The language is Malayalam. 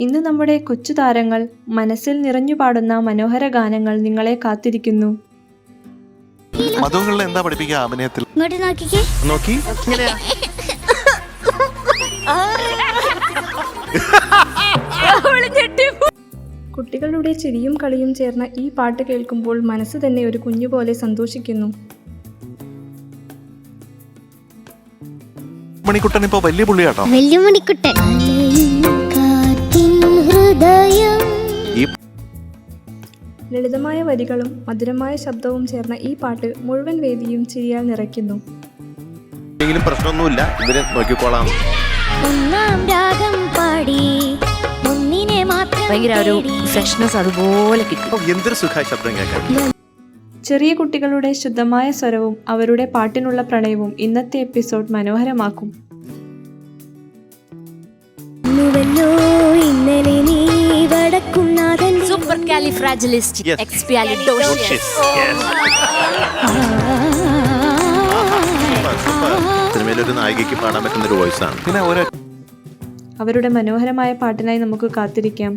ഇന്ന് നമ്മുടെ കൊച്ചു താരങ്ങൾ മനസ്സിൽ നിറഞ്ഞു പാടുന്ന മനോഹര ഗാനങ്ങൾ നിങ്ങളെ കാത്തിരിക്കുന്നു. മധുകളിൽ എന്താ പഠിപ്പിക്കുക അഭിനയത്തിൽ? നോക്കി കുട്ടികളുടെ ചിരിയും കളിയും ചേർന്ന ഈ പാട്ട് കേൾക്കുമ്പോൾ മനസ്സ് തന്നെ ഒരു കുഞ്ഞുപോലെ സന്തോഷിക്കുന്നു. മണിക്കുട്ടൻ ഇപ്പൊ വലിയ പുള്ളിയാട്ടോ. ലളിതമായ വരികളും മധുരമായ ശബ്ദവും ചേർന്ന ഈ പാട്ട് മുഴുവൻ വേദിയും ചിരിയാൽ നിറയ്ക്കുന്നു. പ്രശ്നമൊന്നുമില്ല, ഇവര് നോക്കിക്കോളാം. ഭയങ്കര ഒരു ഫ്രഷ്നെസ് അതുപോലെ കിട്ടി. എന്തൊരു സുഖമായ ശബ്ദം കേൾക്കാൻ. ചെറിയ കുട്ടികളുടെ ശുദ്ധമായ സ്വരവും അവരുടെ പാട്ടിനുള്ള പ്രണയവും ഇന്നത്തെ എപ്പിസോഡ് മനോഹരമാക്കും. സിനിമയിലൊരു നായികയ്ക്ക് പാടാൻ പറ്റുന്ന ഒരു വോയിസ് ആണ്. അവരുടെ മനോഹരമായ പാട്ടിനായി നമുക്ക് കാത്തിരിക്കാം.